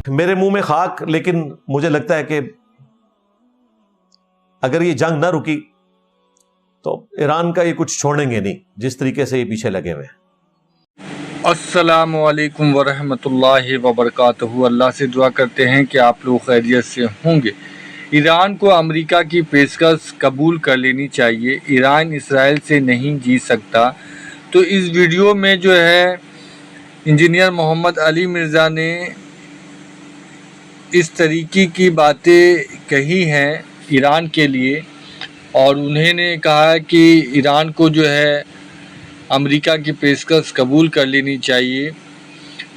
میرے منہ میں خاک، لیکن مجھے لگتا ہے کہ اگر یہ جنگ نہ رکی تو ایران کا یہ کچھ چھوڑیں گے نہیں، جس طریقے سے یہ پیچھے لگے ہوئے ہیں۔ السلام علیکم ورحمۃ اللہ وبرکاتہ۔ اللہ سے دعا کرتے ہیں کہ آپ لوگ خیریت سے ہوں گے۔ ایران کو امریکہ کی پیشکش قبول کر لینی چاہیے۔ ایران اسرائیل سے نہیں جیت سکتا۔ تو اس ویڈیو میں جو ہے انجینئر محمد علی مرزا نے اس طریقے کی باتیں کہی ہیں ایران کے لیے، اور انہیں نے کہا کہ ایران کو جو ہے امریکہ کی پیشکش قبول کر لینی چاہیے۔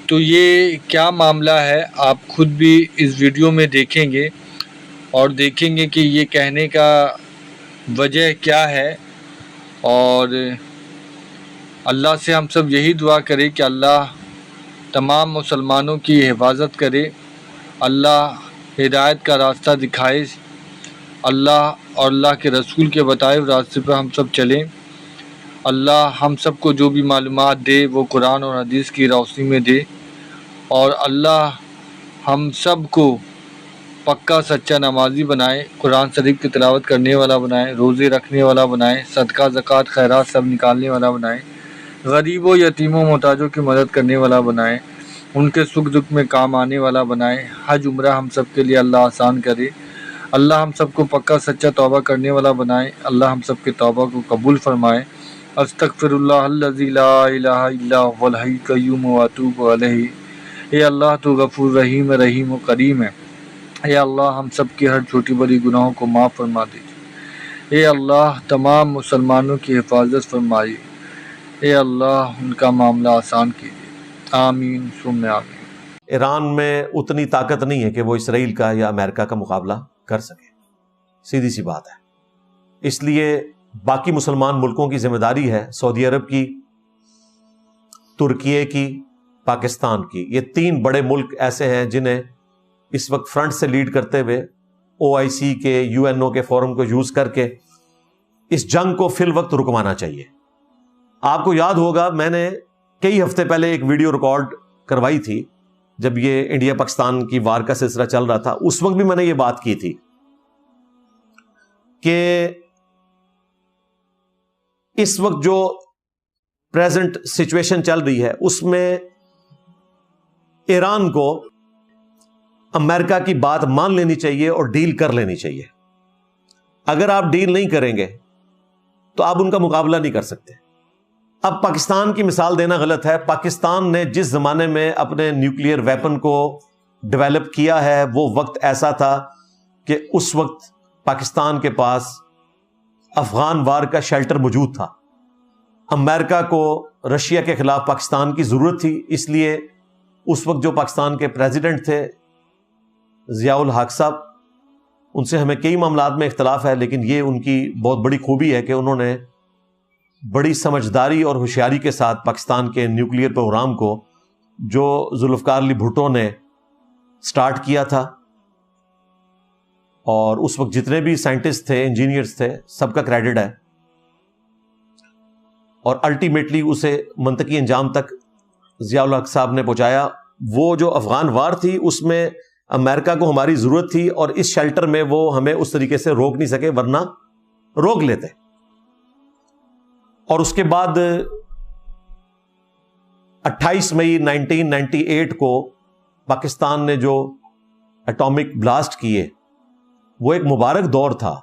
تو یہ کیا معاملہ ہے آپ خود بھی اس ویڈیو میں دیکھیں گے اور دیکھیں گے کہ یہ کہنے کا وجہ کیا ہے، اور اللہ سے ہم سب یہی دعا کریں کہ اللہ تمام مسلمانوں کی حفاظت کرے، اللہ ہدایت کا راستہ دکھائے، اللہ اور اللہ کے رسول کے بتائے راستے پہ ہم سب چلیں۔ اللہ ہم سب کو جو بھی معلومات دے وہ قرآن اور حدیث کی روشنی میں دے، اور اللہ ہم سب کو پکا سچا نمازی بنائے، قرآن شریف کی تلاوت کرنے والا بنائے، روزے رکھنے والا بنائے، صدقہ زکوٰۃ خیرات سب نکالنے والا بنائے، غریبوں یتیموں محتاجوں کی مدد کرنے والا بنائے، ان کے سکھ دکھ میں کام آنے والا بنائے۔ حج عمرہ ہم سب کے لیے اللہ آسان کرے، اللہ ہم سب کو پکا سچا توبہ کرنے والا بنائے، اللہ ہم سب کے توبہ کو قبول فرمائے۔ استغفر اللہ الذی لا الہ الا هو الحی القیوم واتوب الیہ۔ اے اللہ تو غفور رحیم و کریم ہے، اے اللہ ہم سب کی ہر چھوٹی بڑی گناہوں کو معاف فرما دیجیے، اے اللہ تمام مسلمانوں کی حفاظت فرمائیے، اے اللہ ان کا معاملہ آسان کیجیے، آمین ثم آمین۔ ایران میں اتنی طاقت نہیں ہے کہ وہ اسرائیل کا یا امریکہ کا مقابلہ کر سکے، سیدھی سی بات ہے۔ اس لیے باقی مسلمان ملکوں کی ذمہ داری ہے، سعودی عرب کی، ترکیے کی، پاکستان کی۔ یہ تین بڑے ملک ایسے ہیں جنہیں اس وقت فرنٹ سے لیڈ کرتے ہوئے OIC کے UNO کے فورم کو یوز کر کے اس جنگ کو فی الوقت رکوانا چاہیے۔ آپ کو یاد ہوگا میں نے کئی ہفتے پہلے ایک ویڈیو ریکارڈ کروائی تھی جب یہ انڈیا پاکستان کی وار کا سلسلہ چل رہا تھا، اس وقت بھی میں نے یہ بات کی تھی کہ اس وقت جو پریزنٹ سچویشن چل رہی ہے اس میں ایران کو امریکہ کی بات مان لینی چاہیے اور ڈیل کر لینی چاہیے۔ اگر آپ ڈیل نہیں کریں گے تو آپ ان کا مقابلہ نہیں کر سکتے۔ اب پاکستان کی مثال دینا غلط ہے، پاکستان نے جس زمانے میں اپنے نیوکلیئر ویپن کو ڈیولپ کیا ہے وہ وقت ایسا تھا کہ اس وقت پاکستان کے پاس افغان وار کا شیلٹر موجود تھا۔ امریکہ کو رشیا کے خلاف پاکستان کی ضرورت تھی، اس لیے اس وقت جو پاکستان کے پریزیڈنٹ تھے ضیاء الحق صاحب، ان سے ہمیں کئی معاملات میں اختلاف ہے، لیکن یہ ان کی بہت بڑی خوبی ہے کہ انہوں نے بڑی سمجھداری اور ہوشیاری کے ساتھ پاکستان کے نیوکلیئر پروگرام کو جو ذوالفقار علی بھٹو نے سٹارٹ کیا تھا، اور اس وقت جتنے بھی سائنٹسٹ تھے، انجینئرز تھے، سب کا کریڈٹ ہے، اور الٹیمیٹلی اسے منطقی انجام تک ضیاء الحق صاحب نے پہنچایا۔ وہ جو افغان وار تھی اس میں امریکہ کو ہماری ضرورت تھی، اور اس شیلٹر میں وہ ہمیں اس طریقے سے روک نہیں سکے، ورنہ روک لیتے۔ اور اس کے بعد 28 مئی 1998 کو پاکستان نے جو ایٹامک بلاسٹ کیے وہ ایک مبارک دور تھا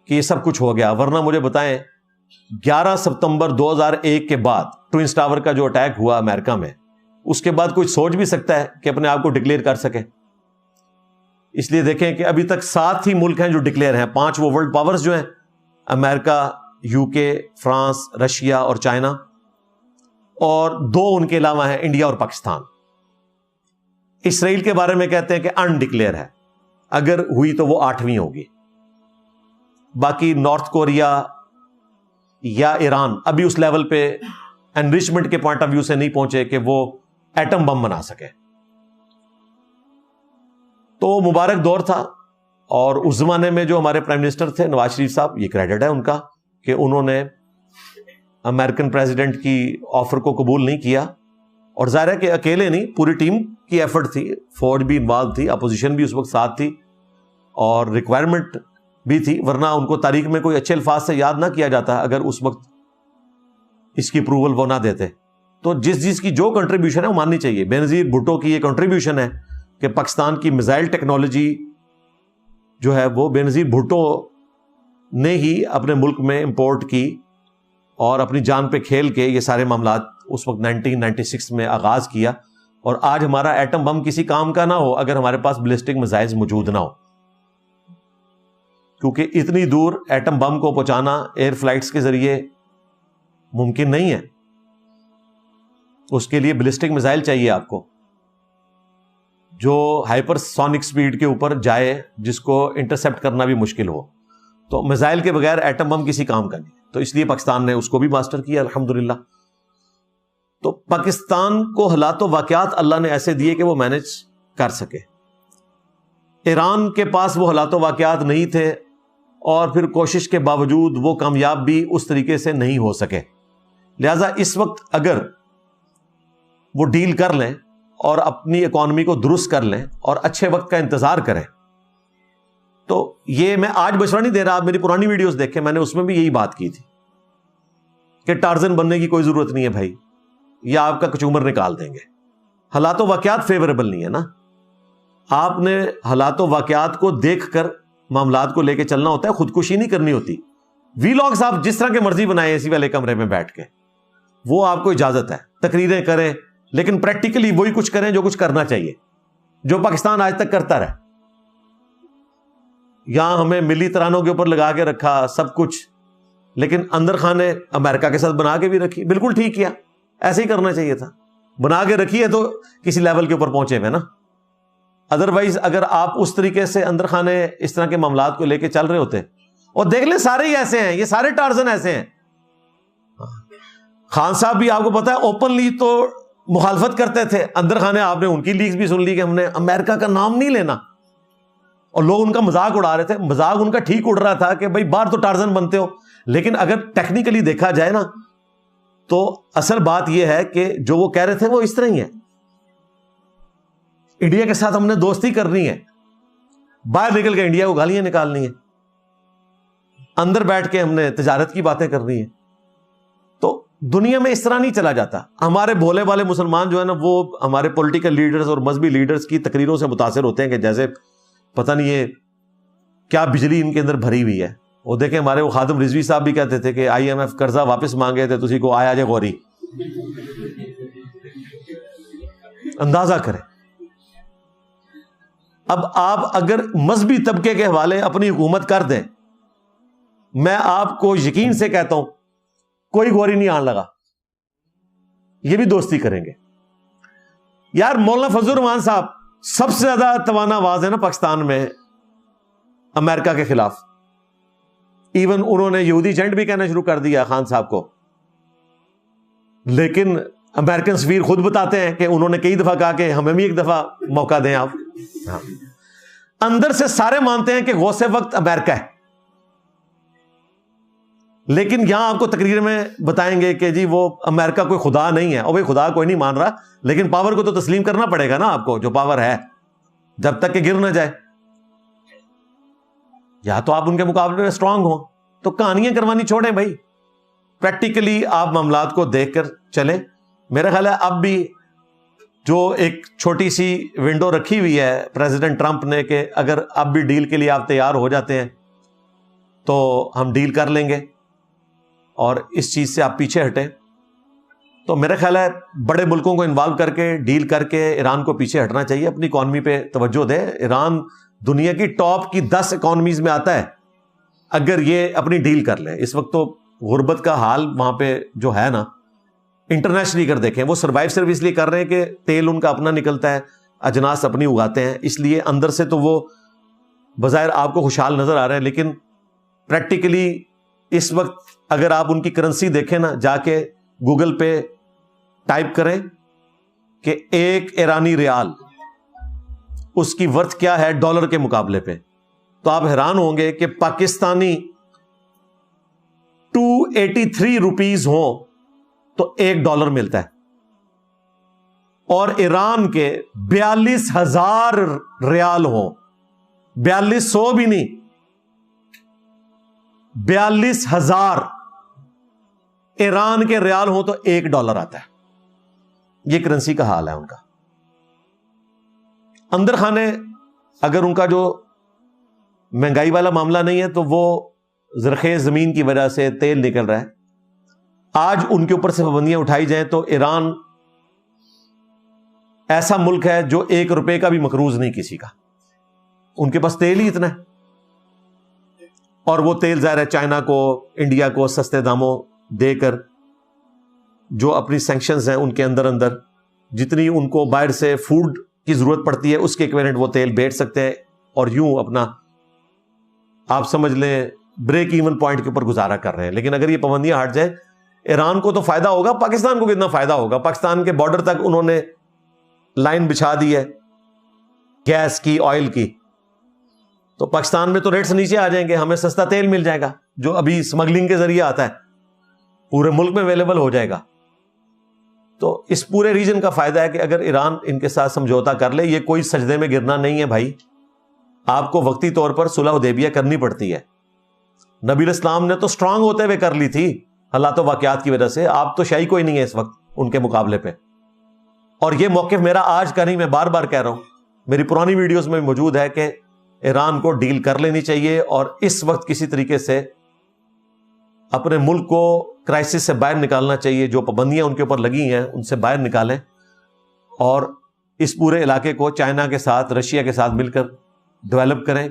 کہ یہ سب کچھ ہو گیا، ورنہ مجھے بتائیں 11 ستمبر 2001 کے بعد ٹوئنس ٹاور کا جو اٹیک ہوا امریکہ میں، اس کے بعد کوئی سوچ بھی سکتا ہے کہ اپنے آپ کو ڈکلیئر کر سکے؟ اس لیے دیکھیں کہ ابھی تک 7 ہی ملک ہیں جو ڈکلیئر ہیں، 5 وہ ورلڈ پاورز جو ہیں، امریکہ، UK، فرانس، رشیا اور چائنا، اور 2 ان کے علاوہ ہیں انڈیا اور پاکستان۔ اسرائیل کے بارے میں کہتے ہیں کہ انڈکلیئر ہے، اگر ہوئی تو وہ 8ویں ہوگی۔ باقی نارتھ کوریا یا ایران ابھی اس لیول پہ انریچمنٹ کے پوائنٹ آف ویو سے نہیں پہنچے کہ وہ ایٹم بم بنا سکے۔ تو مبارک دور تھا، اور اس زمانے میں جو ہمارے پرائم منسٹر تھے نواز شریف صاحب، یہ کریڈٹ ہے ان کا کہ انہوں نے امریکن پریزیڈنٹ کی آفر کو قبول نہیں کیا، اور ظاہر ہے کہ اکیلے نہیں، پوری ٹیم کی ایفرٹ تھی، فوج بھی انوالو تھی، اپوزیشن بھی اس وقت ساتھ تھی، اور ریکوائرمنٹ بھی تھی، ورنہ ان کو تاریخ میں کوئی اچھے الفاظ سے یاد نہ کیا جاتا اگر اس وقت اس کی اپروول وہ نہ دیتے. تو جس کی جو کنٹریبیوشن ہے وہ ماننی چاہیے. بینظیر بھٹو کی یہ کنٹریبیوشن ہے کہ پاکستان کی میزائل ٹیکنالوجی جو ہے وہ بینظیر بھٹو نے ہی اپنے ملک میں امپورٹ کی، اور اپنی جان پہ کھیل کے یہ سارے معاملات اس وقت 1996 میں آغاز کیا. اور آج ہمارا ایٹم بم کسی کام کا نہ ہو اگر ہمارے پاس بیلسٹک میزائلز موجود نہ ہو، کیونکہ اتنی دور ایٹم بم کو پہنچانا ایئر فلائٹس کے ذریعے ممکن نہیں ہے. اس کے لیے بیلسٹک میزائل چاہیے آپ کو جو ہائپر سونک سپیڈ کے اوپر جائے، جس کو انٹرسپٹ کرنا بھی مشکل ہو. تو میزائل کے بغیر ایٹم بم کسی کام کا نہیں، تو اس لیے پاکستان نے اس کو بھی ماسٹر کیا الحمدللہ. تو پاکستان کو حالات و واقعات اللہ نے ایسے دیے کہ وہ مینج کر سکے. ایران کے پاس وہ حالات و واقعات نہیں تھے، اور پھر کوشش کے باوجود وہ کامیاب بھی اس طریقے سے نہیں ہو سکے. لہذا اس وقت اگر وہ ڈیل کر لیں اور اپنی اکانومی کو درست کر لیں اور اچھے وقت کا انتظار کریں، تو یہ میں آج مشورہ نہیں دے رہا، آپ میری پرانی ویڈیوز دیکھیں، میں نے اس میں بھی یہی بات کی تھی کہ ٹارزن بننے کی کوئی ضرورت نہیں ہے بھائی، یا آپ کا کچومر نکال دیں گے. حالات و واقعات فیوریبل نہیں ہے نا. آپ نے حالات و واقعات کو دیکھ کر معاملات کو لے کے چلنا ہوتا ہے، خودکشی نہیں کرنی ہوتی. ویلاگز آپ جس طرح کے مرضی بنائیں اسی والے کمرے میں بیٹھ کے، وہ آپ کو اجازت ہے. تقریریں کریں لیکن پریکٹیکلی وہی کچھ کریں جو کچھ کرنا چاہیے، جو پاکستان آج تک کرتا رہا. یہاں ہمیں ملی ترانوں کے اوپر لگا کے رکھا سب کچھ، لیکن اندر خانے امریکہ کے ساتھ بنا کے بھی رکھی. بالکل ٹھیک کیا، ایسے ہی کرنا چاہیے تھا. بنا کے رکھی ہے تو کسی لیول کے اوپر پہنچے ہوئے نا. ادروائز اگر آپ اس طریقے سے اندر خانے اس طرح کے معاملات کو لے کے چل رہے ہوتے، اور دیکھ لیں سارے ہی ایسے ہیں، یہ سارے ٹارزن ایسے ہیں. خان صاحب بھی آپ کو پتا ہے اوپنلی تو مخالفت کرتے تھے، اندر خانے آپ نے ان کی لیکس بھی سن لی کہ ہم نے امریکہ کا نام نہیں لینا، اور لوگ ان کا مذاق اڑا رہے تھے. مذاق ان کا ٹھیک اڑ رہا تھا کہ بھائی باہر تو ٹارزن بنتے ہو، لیکن اگر ٹیکنیکلی دیکھا جائے نا تو اصل بات یہ ہے کہ جو وہ کہہ رہے تھے وہ اس طرح ہی ہے. انڈیا کے ساتھ ہم نے دوستی کرنی ہے، باہر نکل کے انڈیا کو گالیاں نکالنی ہیں، اندر بیٹھ کے ہم نے تجارت کی باتیں کرنی ہیں. تو دنیا میں اس طرح نہیں چلا جاتا. ہمارے بھولے والے مسلمان جو ہے نا، وہ ہمارے پولیٹیکل لیڈرز اور مذہبی لیڈرز کی تقریروں سے متاثر ہوتے ہیں کہ جیسے پتہ نہیں یہ کیا بجلی ان کے اندر بھری ہوئی ہے. وہ دیکھیں ہمارے وہ خادم رضوی صاحب بھی کہتے تھے کہ IMF قرضہ واپس مانگے تھے تسی کو آیا جے غوری. اندازہ کریں. اب آپ اگر مذہبی طبقے کے حوالے اپنی حکومت کر دیں، میں آپ کو یقین سے کہتا ہوں کوئی غوری نہیں آن لگا، یہ بھی دوستی کریں گے. یار مولانا فضل الرحمان صاحب سب سے زیادہ توانا آواز ہے نا پاکستان میں امریکہ کے خلاف. ایون انہوں نے یہودی ایجنٹ بھی کہنا شروع کر دیا خان صاحب کو، لیکن امریکن سفیر خود بتاتے ہیں کہ انہوں نے کئی دفعہ کہا کہ ہمیں بھی ایک دفعہ موقع دیں آپ. اندر سے سارے مانتے ہیں کہ غوث وقت امریکہ ہے، لیکن یہاں آپ کو تقریر میں بتائیں گے کہ جی وہ امریکہ کوئی خدا نہیں ہے. اور بھائی خدا کوئی نہیں مان رہا، لیکن پاور کو تو تسلیم کرنا پڑے گا نا آپ کو، جو پاور ہے جب تک کہ گر نہ جائے. یا تو آپ ان کے مقابلے میں اسٹرانگ ہوں. تو کہانیاں کروانی چھوڑیں بھائی، پریکٹیکلی آپ معاملات کو دیکھ کر چلیں. میرا خیال ہے اب بھی جو ایک چھوٹی سی ونڈو رکھی ہوئی ہے پریزیڈنٹ ٹرمپ نے کہ اگر اب بھی ڈیل کے لیے آپ تیار ہو جاتے ہیں تو ہم ڈیل کر لیں گے، اور اس چیز سے آپ پیچھے ہٹیں. تو میرا خیال ہے بڑے ملکوں کو انوالو کر کے ڈیل کر کے ایران کو پیچھے ہٹنا چاہیے، اپنی اکانومی پہ توجہ دے. ایران دنیا کی ٹاپ کی 10 اکانومیز میں آتا ہے اگر یہ اپنی ڈیل کر لے. اس وقت تو غربت کا حال وہاں پہ جو ہے نا، انٹرنیشنلی کر دیکھیں، وہ سروائیو صرف اس لیے کر رہے ہیں کہ تیل ان کا اپنا نکلتا ہے، اجناس اپنی اگاتے ہیں، اس لیے اندر سے تو وہ بظاہر آپ کو خوشحال نظر آ رہے ہیں، لیکن پریکٹیکلی اس وقت اگر آپ ان کی کرنسی دیکھیں نا، جا کے گوگل پہ ٹائپ کریں کہ ایک ایرانی ریال اس کی ورتھ کیا ہے ڈالر کے مقابلے پہ، تو آپ حیران ہوں گے کہ پاکستانی 283 روپیز ہوں تو $1 ملتا ہے. اور ایران کے 42,000 ریال ہوں، 4200 بھی نہیں، 42,000 ایران کے ریال ہوں تو $1 آتا ہے. یہ کرنسی کا حال ہے ان کا. اندر خانے اگر ان کا جو مہنگائی والا معاملہ نہیں ہے تو وہ زرخیز زمین کی وجہ سے تیل نکل رہا ہے. آج ان کے اوپر سے پابندیاں اٹھائی جائیں تو ایران ایسا ملک ہے جو $1 کا بھی مقروض نہیں کسی کا. ان کے پاس تیل ہی اتنا ہے، اور وہ تیل ظاہر ہے چائنا کو، انڈیا کو سستے داموں دے کر جو اپنی سینکشنز ہیں ان کے اندر جتنی ان کو باہر سے فوڈ کی ضرورت پڑتی ہے اس کے ایکویولنٹ وہ تیل بیچ سکتے ہیں، اور یوں اپنا آپ سمجھ لیں بریک ایون پوائنٹ کے اوپر گزارا کر رہے ہیں. لیکن اگر یہ پابندیاں ہٹ جائیں، ایران کو تو فائدہ ہوگا، پاکستان کو کتنا فائدہ ہوگا؟ پاکستان کے بارڈر تک انہوں نے لائن بچھا دی ہے گیس کی، آئل کی، تو پاکستان میں تو ریٹس نیچے آ جائیں گے، ہمیں سستا تیل مل جائے گا جو ابھی اسمگلنگ کے ذریعے آتا ہے، پورے ملک میں اویلیبل ہو جائے گا. تو اس پورے ریجن کا فائدہ ہے کہ اگر ایران ان کے ساتھ سمجھوتا کر لے. یہ کوئی سجدے میں گرنا نہیں ہے بھائی، آپ کو وقتی طور پر صلح حدیبیہ کرنی پڑتی ہے. نبی الاسلام نے تو سٹرانگ ہوتے ہوئے کر لی تھی حالات و واقعات کی وجہ سے، آپ تو شاہی کوئی نہیں ہے اس وقت ان کے مقابلے پہ. اور یہ موقف میرا آج کا نہیں، میں بار بار کہہ رہا ہوں، میری پرانی ویڈیوز میں موجود ہے کہ ایران کو ڈیل کر لینی چاہیے، اور اس وقت کسی طریقے سے اپنے ملک کو کرائسس سے باہر نکالنا چاہیے. جو پابندیاں ان کے اوپر لگی ہیں ان سے باہر نکالیں، اور اس پورے علاقے کو چائنا کے ساتھ، رشیا کے ساتھ مل کر ڈیولپ کریں.